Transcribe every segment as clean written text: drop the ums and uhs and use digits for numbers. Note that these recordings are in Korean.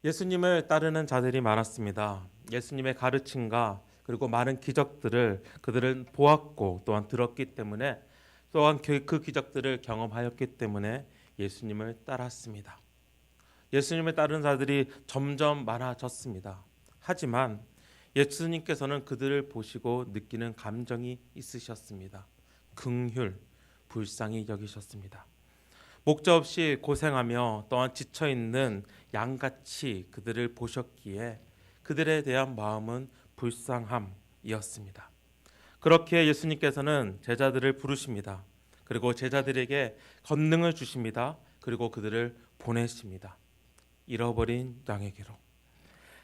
예수님을 따르는 자들이 많았습니다. 예수님의 가르침과 그리고 많은 기적들을 그들은 보았고 또한 들었기 때문에 또한 그 기적들을 경험하였기 때문에 예수님을 따랐습니다. 예수님을 따르는 자들이 점점 많아졌습니다. 하지만 예수님께서는 그들을 보시고 느끼는 감정이 있으셨습니다. 긍휼, 불쌍히 여기셨습니다. 목자 없이 고생하며 또한 지쳐있는 양같이 그들을 보셨기에 그들에 대한 마음은 불쌍함이었습니다. 그렇게 예수님께서는 제자들을 부르십니다. 그리고 제자들에게 권능을 주십니다. 그리고 그들을 보내십니다. 잃어버린 양에게로.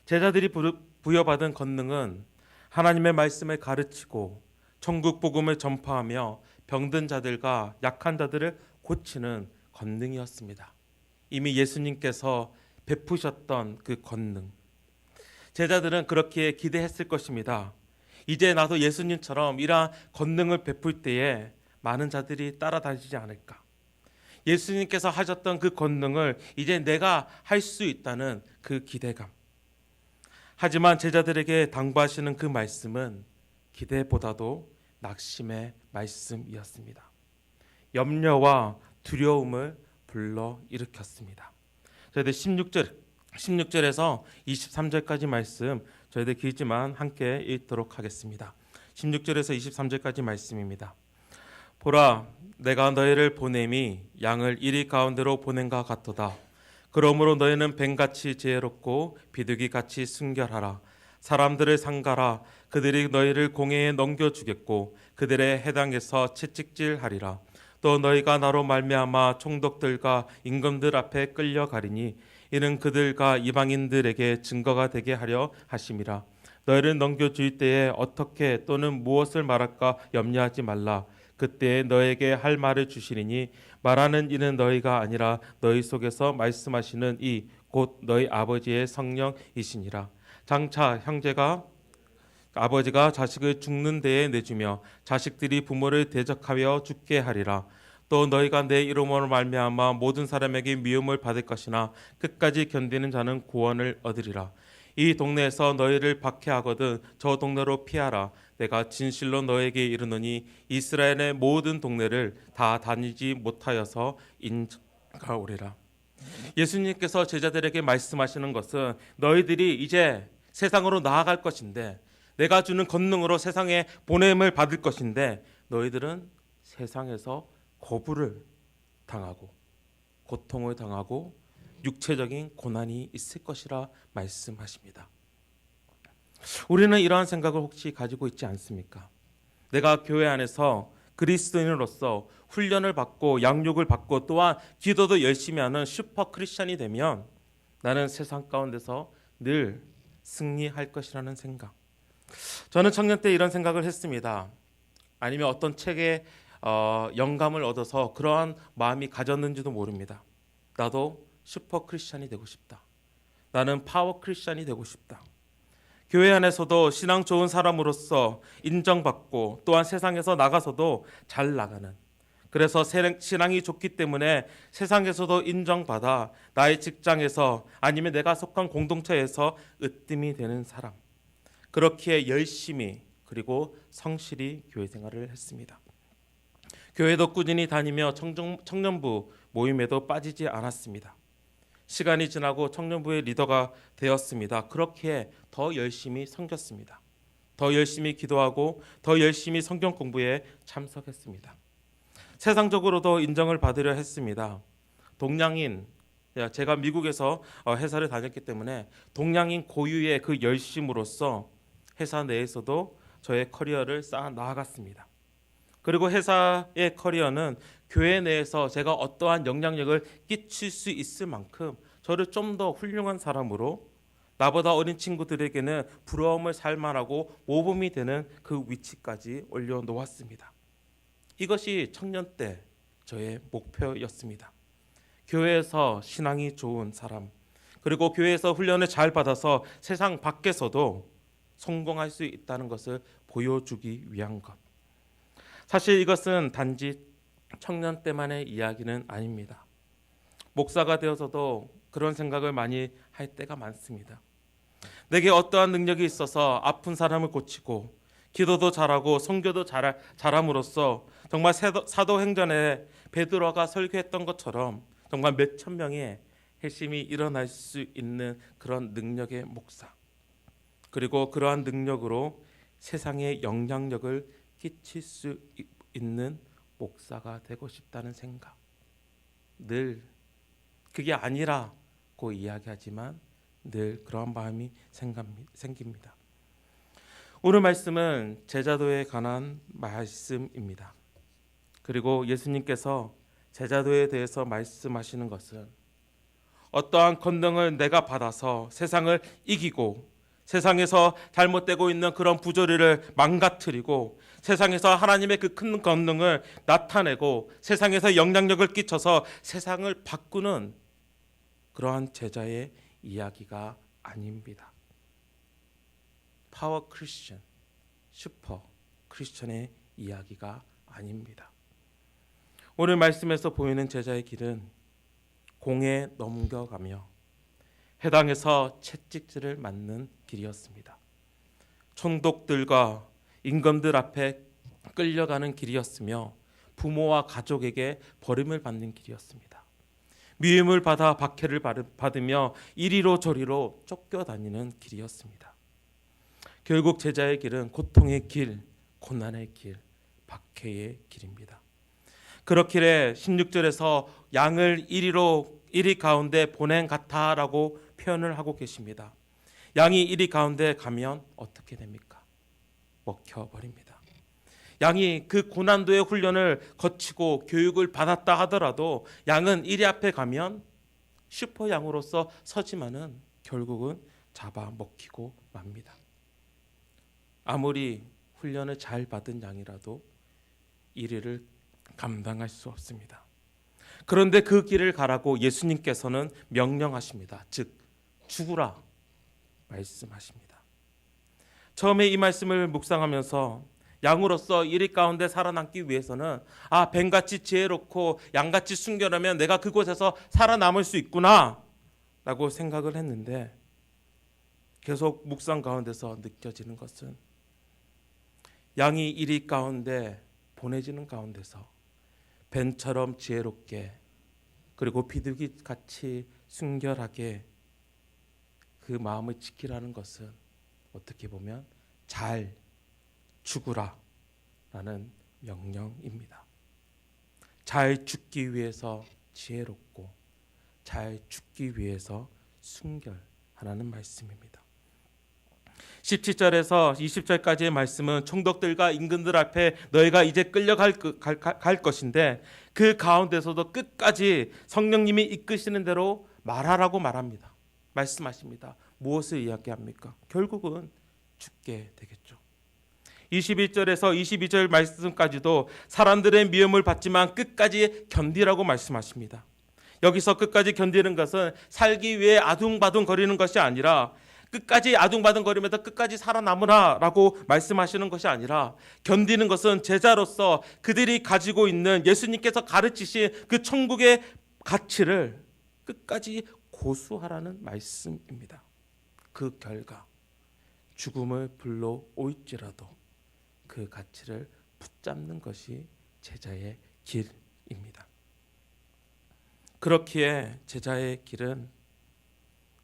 제자들이 부여받은 권능은 하나님의 말씀을 가르치고 천국 복음을 전파하며 병든 자들과 약한 자들을 고치는 권능이었습니다. 이미 예수님께서 베푸셨던 그 권능. 제자들은 그렇게 기대했을 것입니다. 이제 나도 예수님처럼 이러한 권능을 베풀 때에 많은 자들이 따라다니지 않을까. 예수님께서 하셨던 그 권능을 이제 내가 할 수 있다는 그 기대감. 하지만 제자들에게 당부하시는 그 말씀은 기대보다도 낙심의 말씀이었습니다. 염려와 두려움을 불러일으켰습니다. 저희들 16절에서 23절까지 말씀 저희들 길지만 함께 읽도록 하겠습니다. 16절에서 23절까지 말씀입니다. 보라, 내가 너희를 보냄이 양을 이리 가운데로 보낸과 같도다. 그러므로 너희는 뱀같이 지혜롭고 비둘기같이 순결하라. 사람들을 상가라. 그들이 너희를 공회에 넘겨주겠고 그들의 해당에서 채찍질하리라. 또 너희가 나로 말미암아 총독들과 임금들 앞에 끌려가리니 이는 그들과 이방인들에게 증거가 되게 하려 하심이라. 너희를 넘겨줄 때에 어떻게 또는 무엇을 말할까 염려하지 말라. 그때에 너에게 할 말을 주시리니 말하는 이는 너희가 아니라 너희 속에서 말씀하시는 이 곧 너희 아버지의 성령이시니라. 장차 형제가 아버지가 자식을 죽는 데에 내주며 자식들이 부모를 대적하여 죽게 하리라. 또 너희가 내 이름으로 말미암아 모든 사람에게 미움을 받을 것이나 끝까지 견디는 자는 구원을 얻으리라. 이 동네에서 너희를 박해하거든 저 동네로 피하라. 내가 진실로 너에게 이르노니 이스라엘의 모든 동네를 다 다니지 못하여서 인자가 오리라. 예수님께서 제자들에게 말씀하시는 것은 너희들이 이제 세상으로 나아갈 것인데 내가 주는 권능으로 세상에 보냄을 받을 것인데 너희들은 세상에서 거부를 당하고 고통을 당하고 육체적인 고난이 있을 것이라 말씀하십니다. 우리는 이러한 생각을 혹시 가지고 있지 않습니까? 내가 교회 안에서 그리스도인으로서 훈련을 받고 양육을 받고 또한 기도도 열심히 하는 슈퍼 크리스천이 되면 나는 세상 가운데서 늘 승리할 것이라는 생각. 저는 청년 때 이런 생각을 했습니다. 아니면 어떤 책에 영감을 얻어서 그러한 마음이 가졌는지도 모릅니다. 나도 슈퍼 크리스천이 되고 싶다. 나는 파워 크리스천이 되고 싶다. 교회 안에서도 신앙 좋은 사람으로서 인정받고 또한 세상에서 나가서도 잘 나가는, 그래서 신앙이 좋기 때문에 세상에서도 인정받아 나의 직장에서 아니면 내가 속한 공동체에서 으뜸이 되는 사람, 그렇게 열심히 그리고 성실히 교회 생활을 했습니다. 교회도 꾸준히 다니며 청년부 모임에도 빠지지 않았습니다. 시간이 지나고 청년부의 리더가 되었습니다. 그렇게 더 열심히 섬겼습니다. 더 열심히 기도하고 더 열심히 성경 공부에 참석했습니다. 세상적으로도 인정을 받으려 했습니다. 동양인, 제가 미국에서 회사를 다녔기 때문에 동양인 고유의 그 열심으로써 회사 내에서도 저의 커리어를 쌓아 나아갔습니다. 그리고 회사의 커리어는 교회 내에서 제가 어떠한 영향력을 끼칠 수 있을 만큼 저를 좀 더 훌륭한 사람으로 나보다 어린 친구들에게는 부러움을 살만하고 모범이 되는 그 위치까지 올려놓았습니다. 이것이 청년 때 저의 목표였습니다. 교회에서 신앙이 좋은 사람, 그리고 교회에서 훈련을 잘 받아서 세상 밖에서도 성공할 수 있다는 것을 보여주기 위한 것. 사실 이것은 단지 청년 때만의 이야기는 아닙니다. 목사가 되어서도 그런 생각을 많이 할 때가 많습니다. 내게 어떠한 능력이 있어서 아픈 사람을 고치고 기도도 잘하고 선교도 잘함으로써 정말 사도행전에 베드로가 설교했던 것처럼 정말 몇천 명의 회심이 일어날 수 있는 그런 능력의 목사, 그리고 그러한 능력으로 세상에 영향력을 끼칠 수 있는 목사가 되고 싶다는 생각, 늘 그게 아니라고 이야기하지만 늘 그런 마음이 생깁니다. 오늘 말씀은 제자도에 관한 말씀입니다. 그리고 예수님께서 제자도에 대해서 말씀하시는 것은 어떠한 권능을 내가 받아서 세상을 이기고 세상에서 잘못되고 있는 그런 부조리를 망가뜨리고 세상에서 하나님의 그 큰 권능을 나타내고 세상에서 영향력을 끼쳐서 세상을 바꾸는 그러한 제자의 이야기가 아닙니다. 파워 크리스천, 슈퍼 크리스천의 이야기가 아닙니다. 오늘 말씀에서 보이는 제자의 길은 공에 넘겨가며 해당에서 채찍질을 맞는 길이었습니다. 총독들과 임금들 앞에 끌려가는 길이었으며 부모와 가족에게 버림을 받는 길이었습니다. 미움을 받아 박해를 받으며 이리로 저리로 쫓겨다니는 길이었습니다. 결국 제자의 길은 고통의 길, 고난의 길, 박해의 길입니다. 그렇기에 16절에서 양을 이리 가운데 보낸 같아라고 표현을 하고 계십니다. 양이 이리 가운데 가면 어떻게 됩니까? 먹혀버립니다. 양이 그 고난도의 훈련을 거치고 교육을 받았다 하더라도 양은 이리 앞에 가면 슈퍼 양으로서 서지만은 결국은 잡아먹히고 맙니다. 아무리 훈련을 잘 받은 양이라도 이리를 감당할 수 없습니다. 그런데 그 길을 가라고 예수님께서는 명령하십니다. 즉 죽으라 말씀하십니다. 처음에 이 말씀을 묵상하면서 양으로서 이리 가운데 살아남기 위해서는 뱀같이 지혜롭고 양같이 순결하면 내가 그곳에서 살아남을 수 있구나 라고 생각을 했는데 계속 묵상 가운데서 느껴지는 것은 양이 이리 가운데 보내지는 가운데서 뱀처럼 지혜롭게 그리고 비둘기같이 순결하게 그 마음을 지키라는 것은 어떻게 보면 잘 죽으라 라는 명령입니다. 잘 죽기 위해서 지혜롭고 잘 죽기 위해서 순결하라는 말씀입니다. 17절에서 20절까지의 말씀은 총독들과 임금들 앞에 너희가 이제 끌려갈 것인데 그 가운데서도 끝까지 성령님이 이끄시는 대로 말하라고 말씀하십니다. 무엇을 이야기합니까? 결국은 죽게 되겠죠. 21절에서 22절 말씀까지도 사람들의 미움을 받지만 끝까지 견디라고 말씀하십니다. 여기서 끝까지 견디는 것은 살기 위해 아둥바둥 거리는 것이 아니라 끝까지 아둥바둥거리면서 끝까지 살아남으라 라고 말씀하시는 것이 아니라 견디는 것은 제자로서 그들이 가지고 있는 예수님께서 가르치신 그 천국의 가치를 끝까지 고수하라는 말씀입니다. 그 결과 죽음을 불러올지라도 그 가치를 붙잡는 것이 제자의 길입니다. 그렇기에 제자의 길은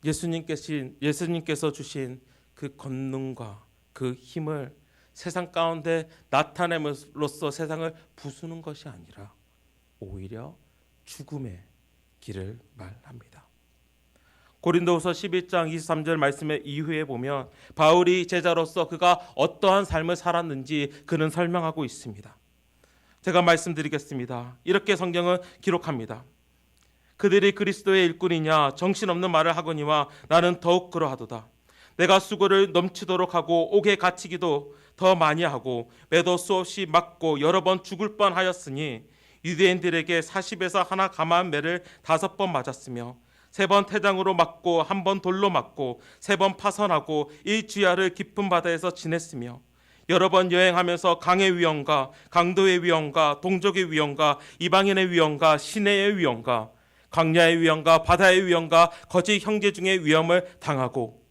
예수님께서 주신 그 권능과 그 힘을 세상 가운데 나타냄으로써 세상을 부수는 것이 아니라 오히려 죽음의 길을 말합니다. 고린도후서 11장 23절 말씀의 이후에 보면 바울이 제자로서 그가 어떠한 삶을 살았는지 그는 설명하고 있습니다. 제가 말씀드리겠습니다. 이렇게 성경은 기록합니다. 그들이 그리스도의 일꾼이냐 정신없는 말을 하거니와 나는 더욱 그러하도다. 내가 수고를 넘치도록 하고 옥에 갇히기도 더 많이 하고 매도 수없이 맞고 여러 번 죽을 뻔하였으니 유대인들에게 40에서 하나 감한 매를 5번 맞았으며 3번 태장으로 맞고 1번 돌로 맞고 3번 파선하고 이 주야를 깊은 바다에서 지냈으며 여러 번 여행하면서 강의 위험과 강도의 위험과 동족의 위험과 이방인의 위험과 시내의 위험과 광야의 위험과 바다의 위험과 거짓 형제 중의 위험을 당하고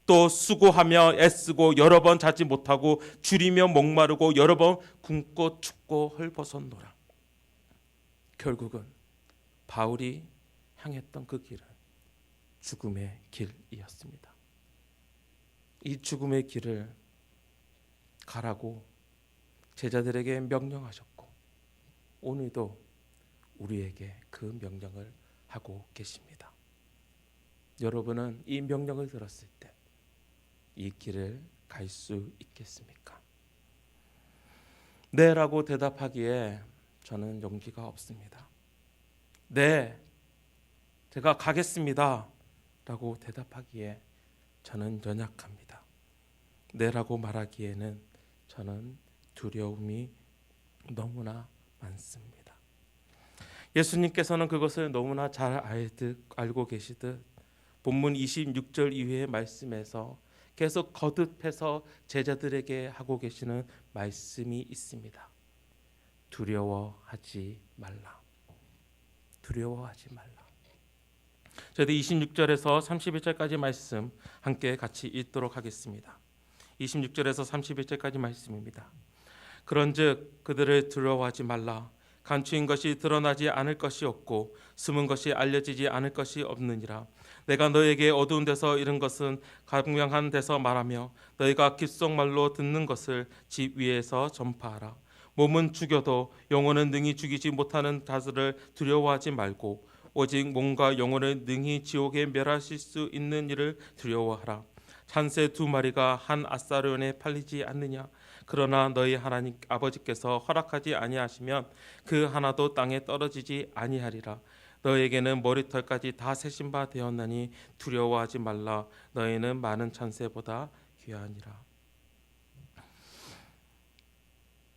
또 수고하며 애쓰고 여러 번 자지 못하고 줄이며 목마르고 여러 번 굶고 춥고 헐벗었노라. 결국은 바울이 향했던 그 길은 죽음의 길이었습니다. 이 죽음의 길을 가라고 제자들에게 명령하셨고 오늘도 우리에게 그 명령을 하고 계십니다. 여러분은 이 명령을 들었을 때 이 길을 갈 수 있겠습니까? 네라고 대답하기에 저는 용기가 없습니다. 네, 제가 가겠습니다 라고 대답하기에 저는 연약합니다. 네라고 말하기에는 저는 두려움이 너무나 많습니다. 예수님께서는 그것을 너무나 잘 알고 계시듯 본문 26절 이후의 말씀에서 계속 거듭해서 제자들에게 하고 계시는 말씀이 있습니다. 두려워하지 말라. 두려워하지 말라. 저희도 26절에서 31절까지 말씀 함께 같이 읽도록 하겠습니다. 26절에서 31절까지 말씀입니다. 그런즉 그들을 두려워하지 말라. 감추인 것이 드러나지 않을 것이 없고 숨은 것이 알려지지 않을 것이 없느니라. 내가 너에게 어두운 데서 이른 것은 광명한 데서 말하며 너희가 귓속말로 듣는 것을 집 위에서 전파하라. 몸은 죽여도 영혼은 능히 죽이지 못하는 자들을 두려워하지 말고 오직 몸과 영혼을 능히 지옥에 멸하실 수 있는 이를 두려워하라. 찬새 2마리가 한 앗사료원에 팔리지 않느냐? 그러나 너희 하나님 아버지께서 허락하지 아니하시면 그 하나도 땅에 떨어지지 아니하리라. 너에게는 머리털까지 다 세신 바 되었나니 두려워하지 말라. 너희는 많은 찬새보다 귀하니라.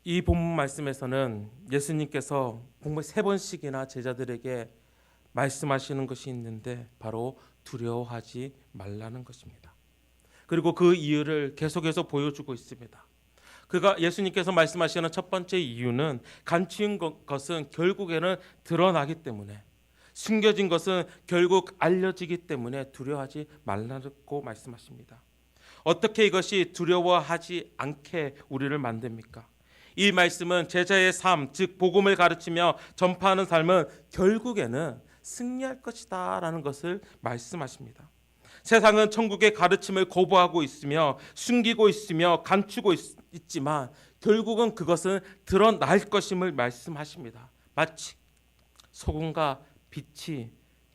이 본문 말씀에서는 예수님께서 정말 3번씩이나 제자들에게 말씀하시는 것이 있는데 바로 두려워하지 말라는 것입니다. 그리고 그 이유를 계속해서 보여주고 있습니다. 예수님께서 말씀하시는 첫 번째 이유는 감추인 것은 결국에는 드러나기 때문에, 숨겨진 것은 결국 알려지기 때문에 두려워하지 말라고 말씀하십니다. 어떻게 이것이 두려워하지 않게 우리를 만듭니까? 이 말씀은 제자의 삶, 즉 복음을 가르치며 전파하는 삶은 결국에는 승리할 것이다 라는 것을 말씀하십니다. 세상은 천국의 가르침을 거부하고 있으며 숨기고 있으며 감추고 있지만 결국은 그것은 드러날 것임을 말씀하십니다. 마치 소금과 빛이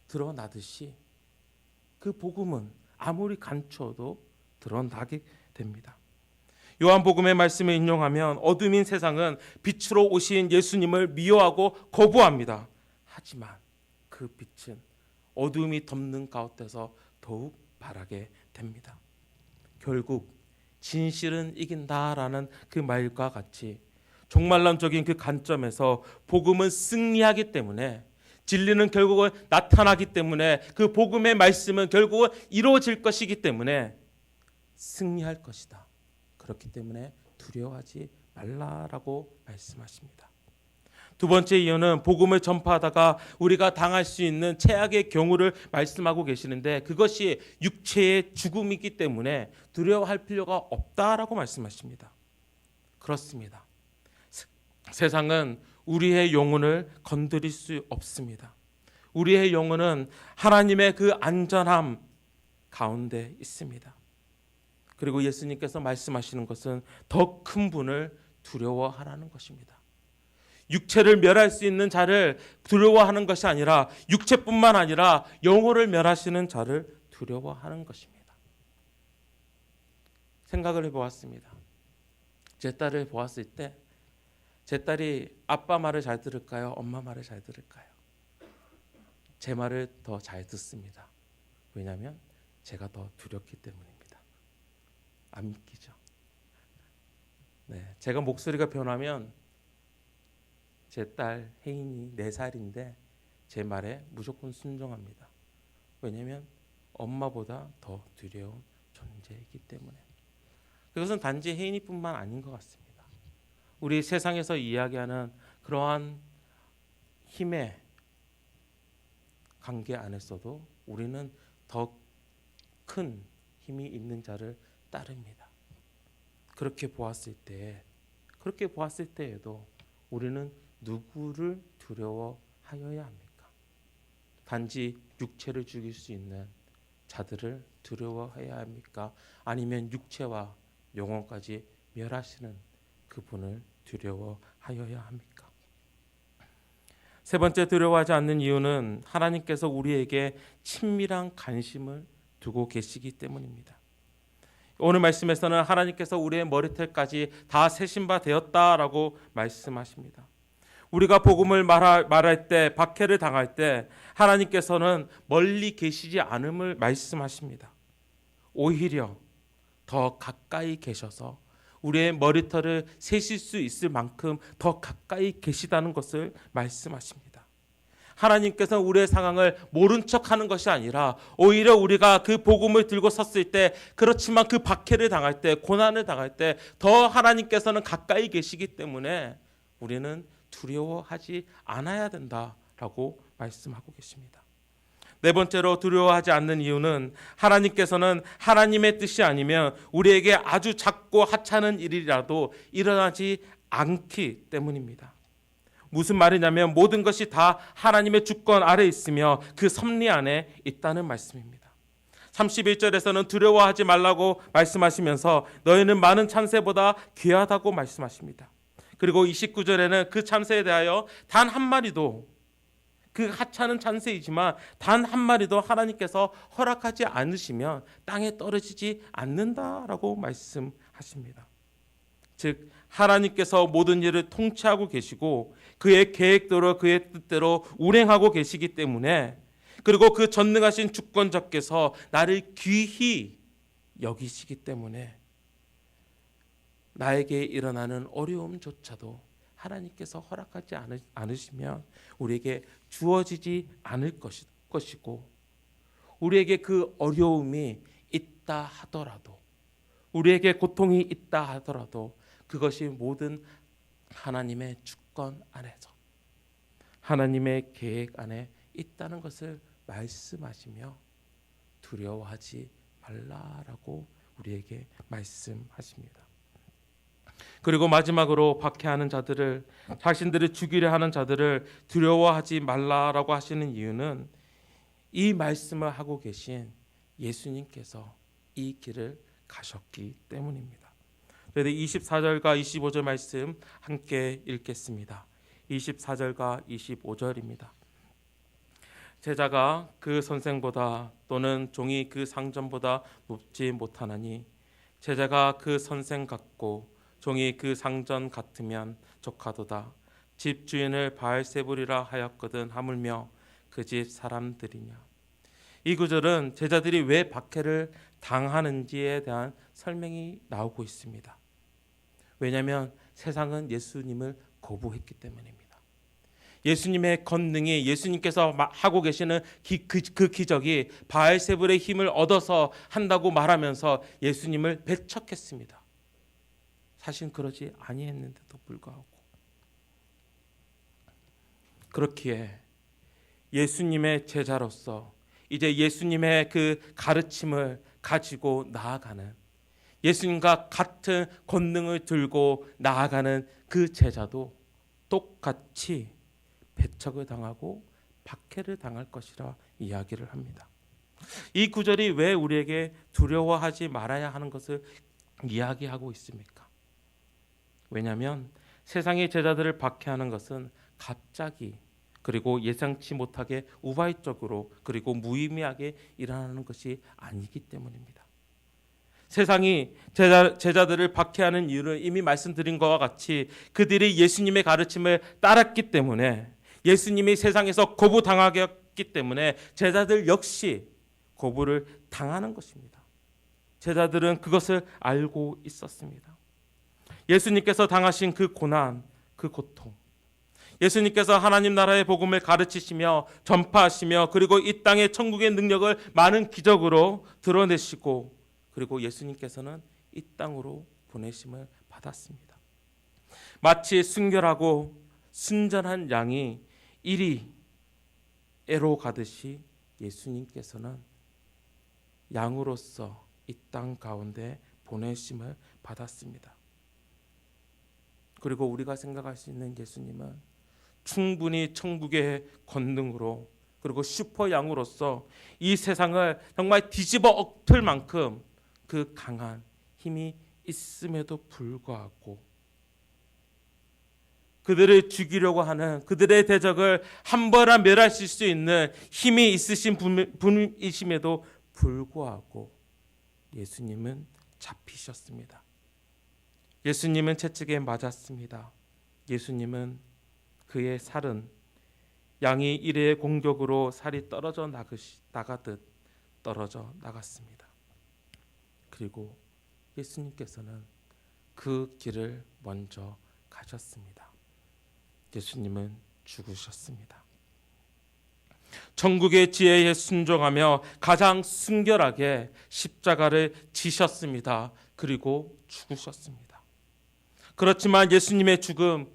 드러나듯이 그 복음은 아무리 감추어도 드러나게 됩니다. 요한복음의 말씀을 인용하면 어둠인 세상은 빛으로 오신 예수님을 미워하고 거부합니다. 하지만 그 빛은 어둠이 덮는 가운데서 더욱 바라게 됩니다. 결국 진실은 이긴다라는 그 말과 같이 종말론적인 그 관점에서 복음은 승리하기 때문에, 진리는 결국은 나타나기 때문에, 그 복음의 말씀은 결국은 이루어질 것이기 때문에 승리할 것이다. 그렇기 때문에 두려워하지 말라라고 말씀하십니다. 두 번째 이유는 복음을 전파하다가 우리가 당할 수 있는 최악의 경우를 말씀하고 계시는데 그것이 육체의 죽음이기 때문에 두려워할 필요가 없다라고 말씀하십니다. 그렇습니다. 세상은 우리의 영혼을 건드릴 수 없습니다. 우리의 영혼은 하나님의 그 안전함 가운데 있습니다. 그리고 예수님께서 말씀하시는 것은 더 큰 분을 두려워하라는 것입니다. 육체를 멸할 수 있는 자를 두려워하는 것이 아니라 육체뿐만 아니라 영혼을 멸하시는 자를 두려워하는 것입니다. 생각을 해보았습니다. 제 딸을 보았을 때 제 딸이 아빠 말을 잘 들을까요? 엄마 말을 잘 들을까요? 제 말을 더 잘 듣습니다. 왜냐하면 제가 더 두렵기 때문입니다. 안 믿기죠? 네, 제가 목소리가 변하면 제 딸 혜인이 4살인데 제 말에 무조건 순종합니다. 왜냐하면 엄마보다 더 두려운 존재이기 때문에. 그것은 단지 혜인이뿐만 아닌 것 같습니다. 우리 세상에서 이야기하는 그러한 힘의 관계 안에서도 우리는 더 큰 힘이 있는 자를 따릅니다. 그렇게 보았을 때에도 우리는 누구를 두려워하여야 합니까? 단지 육체를 죽일 수 있는 자들을 두려워해야 합니까? 아니면 육체와 영혼까지 멸하시는 그분을 두려워하여야 합니까? 세 번째, 두려워하지 않는 이유는 하나님께서 우리에게 친밀한 관심을 두고 계시기 때문입니다. 오늘 말씀에서는 하나님께서 우리의 머리털까지 다 세신 바 되었다라고 말씀하십니다. 우리가 복음을 말할 때, 박해를 당할 때 하나님께서는 멀리 계시지 않음을 말씀하십니다. 오히려 더 가까이 계셔서 우리의 머리털을 세실 수 있을 만큼 더 가까이 계시다는 것을 말씀하십니다. 하나님께서 우리의 상황을 모른 척하는 것이 아니라 오히려 우리가 그 복음을 들고 섰을 때, 그렇지만 그 박해를 당할 때, 고난을 당할 때 더 하나님께서는 가까이 계시기 때문에 우리는 두려워하지 않아야 된다라고 말씀하고 계십니다. 네 번째로 두려워하지 않는 이유는 하나님께서는 하나님의 뜻이 아니면 우리에게 아주 작고 하찮은 일이라도 일어나지 않기 때문입니다. 무슨 말이냐면 모든 것이 다 하나님의 주권 아래 있으며 그 섭리 안에 있다는 말씀입니다. 31절에서는 두려워하지 말라고 말씀하시면서 너희는 많은 참새보다 귀하다고 말씀하십니다. 그리고 29절에는 그 참새에 대하여 단 한 마리도, 그 하찮은 참새이지만 단 한 마리도 하나님께서 허락하지 않으시면 땅에 떨어지지 않는다라고 말씀하십니다. 즉 하나님께서 모든 일을 통치하고 계시고 그의 계획대로 그의 뜻대로 운행하고 계시기 때문에, 그리고 그 전능하신 주권자께서 나를 귀히 여기시기 때문에 나에게 일어나는 어려움조차도 하나님께서 허락하지 않으시면 우리에게 주어지지 않을 것이고, 우리에게 그 어려움이 있다 하더라도, 우리에게 고통이 있다 하더라도 그것이 모든 하나님의 주권 안에서, 하나님의 계획 안에 있다는 것을 말씀하시며 두려워하지 말라라고 우리에게 말씀하십니다. 그리고 마지막으로 박해하는 자들을, 자신들을 죽이려 하는 자들을 두려워하지 말라라고 하시는 이유는 이 말씀을 하고 계신 예수님께서 이 길을 가셨기 때문입니다. 저희들 24절과 25절 말씀 함께 읽겠습니다. 24절과 25절입니다. 제자가 그 선생보다 또는 종이 그 상전보다 높지 못하나니 제자가 그 선생 같고 종이 그 상전 같으면 족하도다. 집 주인을 바알세불이라 하였거든 하물며 그 집 사람들이냐. 이 구절은 제자들이 왜 박해를 당하는지에 대한 설명이 나오고 있습니다. 왜냐하면 세상은 예수님을 거부했기 때문입니다. 예수님의 권능이, 예수님께서 하고 계시는 그 기적이 바알세불의 힘을 얻어서 한다고 말하면서 예수님을 배척했습니다. 사실 그러지 아니했는데도 불구하고, 그렇기에 예수님의 제자로서 이제 예수님의 그 가르침을 가지고 나아가는, 예수님과 같은 권능을 들고 나아가는 그 제자도 똑같이 배척을 당하고 박해를 당할 것이라 이야기를 합니다. 이 구절이 왜 우리에게 두려워하지 말아야 하는 것을 이야기하고 있습니까? 왜냐하면 세상의 제자들을 박해하는 것은 갑자기, 그리고 예상치 못하게 우발적으로, 그리고 무의미하게 일어나는 것이 아니기 때문입니다. 세상이 제자들을 박해하는 이유를 이미 말씀드린 것과 같이 그들이 예수님의 가르침을 따랐기 때문에, 예수님이 세상에서 거부당하게 했기 때문에 제자들 역시 거부를 당하는 것입니다. 제자들은 그것을 알고 있었습니다. 예수님께서 당하신 그 고난, 그 고통, 예수님께서 하나님 나라의 복음을 가르치시며 전파하시며 그리고 이 땅의 천국의 능력을 많은 기적으로 드러내시고, 그리고 예수님께서는 이 땅으로 보내심을 받았습니다. 마치 순결하고 순전한 양이 이리 애로 가듯이 예수님께서는 양으로서 이 땅 가운데 보내심을 받았습니다. 그리고 우리가 생각할 수 있는 예수님은 충분히 천국의 권능으로 그리고 슈퍼 양으로서 이 세상을 정말 뒤집어 엎을 만큼 그 강한 힘이 있음에도 불구하고 그들을 죽이려고 하는 그들의 대적을 한 번에 멸하실 수 있는 힘이 있으신 분이심에도 불구하고 예수님은 잡히셨습니다. 예수님은 채찍에 맞았습니다. 예수님은 그의 살은 양이 일회의 공격으로 살이 떨어져 나가듯 떨어져 나갔습니다. 그리고 예수님께서는 그 길을 먼저 가셨습니다. 예수님은 죽으셨습니다. 천국의 지혜에 순종하며 가장 순결하게 십자가를 지셨습니다. 그리고 죽으셨습니다. 그렇지만 예수님의 죽음,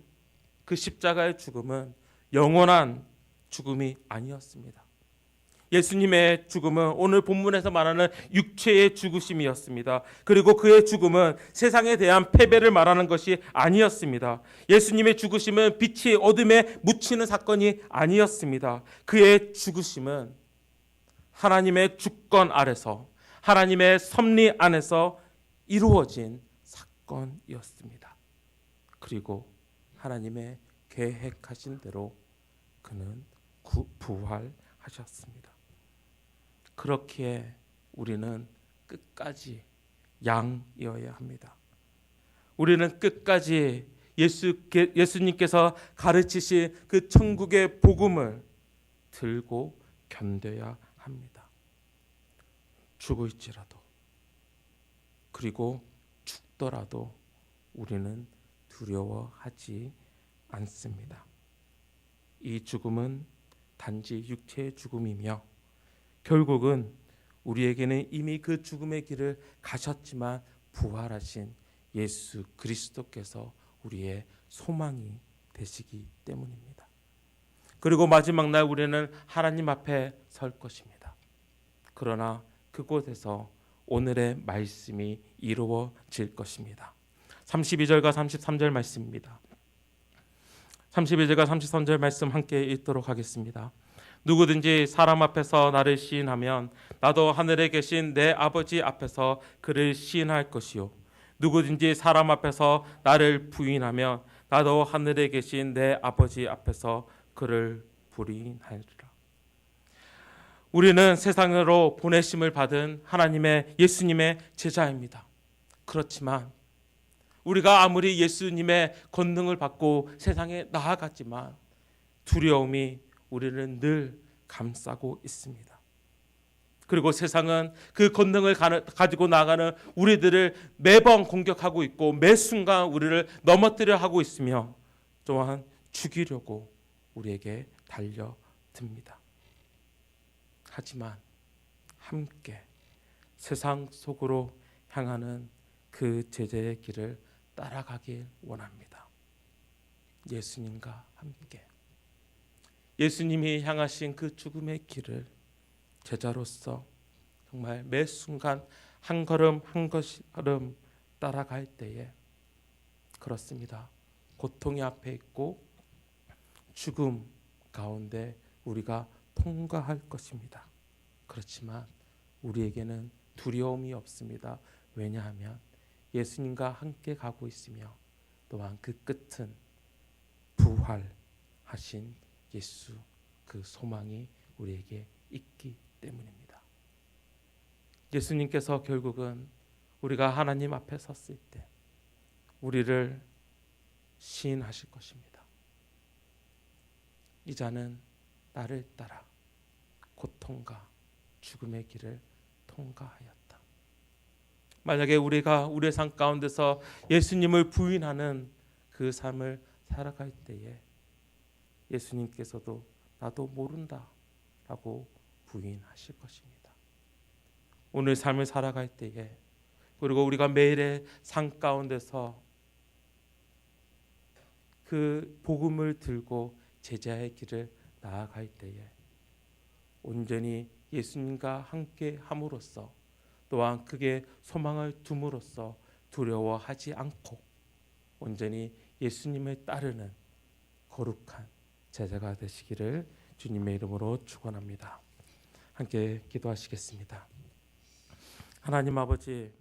그 십자가의 죽음은 영원한 죽음이 아니었습니다. 예수님의 죽음은 오늘 본문에서 말하는 육체의 죽으심이었습니다. 그리고 그의 죽음은 세상에 대한 패배를 말하는 것이 아니었습니다. 예수님의 죽으심은 빛이 어둠에 묻히는 사건이 아니었습니다. 그의 죽으심은 하나님의 주권 아래서 하나님의 섭리 안에서 이루어진 사건이었습니다. 그리고 하나님의 계획하신 대로 그는 부활하셨습니다. 그렇기에 우리는 끝까지 양이어야 합니다. 우리는 끝까지 예수님께서 가르치신 그 천국의 복음을 들고 견뎌야 합니다. 죽을지라도 그리고 죽더라도 우리는 두려워하지 않습니다. 이 죽음은 단지 육체의 죽음이며 결국은 우리에게는 이미 그 죽음의 길을 가셨지만 부활하신 예수 그리스도께서 우리의 소망이 되시기 때문입니다. 그리고 마지막 날 우리는 하나님 앞에 설 것입니다. 그러나 그곳에서 오늘의 말씀이 이루어질 것입니다. 32절과 33절 말씀입니다. 32절과 33절 말씀 함께 읽도록 하겠습니다. 누구든지 사람 앞에서 나를 시인하면 나도 하늘에 계신 내 아버지 앞에서 그를 시인할 것이요 누구든지 사람 앞에서 나를 부인하면 나도 하늘에 계신 내 아버지 앞에서 그를 부인하리라. 우리는 세상으로 보내심을 받은 하나님의 예수님의 제자입니다. 그렇지만 우리가 아무리 예수님의 권능을 받고 세상에 나아갔지만 두려움이 우리를 늘 감싸고 있습니다. 그리고 세상은 그 권능을 가지고 나가는 우리들을 매번 공격하고 있고 매 순간 우리를 넘어뜨려 하고 있으며 또한 죽이려고 우리에게 달려듭니다. 하지만 함께 세상 속으로 향하는 그 제자의 길을 따라가길 원합니다. 예수님과 함께 예수님이 향하신 그 죽음의 길을 제자로서 정말 매 순간 한 걸음 한 걸음 따라갈 때에 그렇습니다. 고통이 앞에 있고 죽음 가운데 우리가 통과할 것입니다. 그렇지만 우리에게는 두려움이 없습니다. 왜냐하면 예수님과 함께 가고 있으며 또한 그 끝은 부활하신 예수 그 소망이 우리에게 있기 때문입니다. 예수님께서 결국은 우리가 하나님 앞에 섰을 때 우리를 시인하실 것입니다. 이 자는 나를 따라 고통과 죽음의 길을 통과하였다. 만약에 우리가 우리의 삶 가운데서 예수님을 부인하는 그 삶을 살아갈 때에 예수님께서도 나도 모른다 라고 부인하실 것입니다. 오늘 삶을 살아갈 때에 그리고 우리가 매일의 삶 가운데서 그 복음을 들고 제자의 길을 나아갈 때에 온전히 예수님과 함께 함으로써 또한 그게 소망을 둠으로써 두려워하지 않고 온전히 예수님을 따르는 거룩한 제자가 되시기를 주님의 이름으로 축원합니다. 함께 기도하시겠습니다. 하나님 아버지,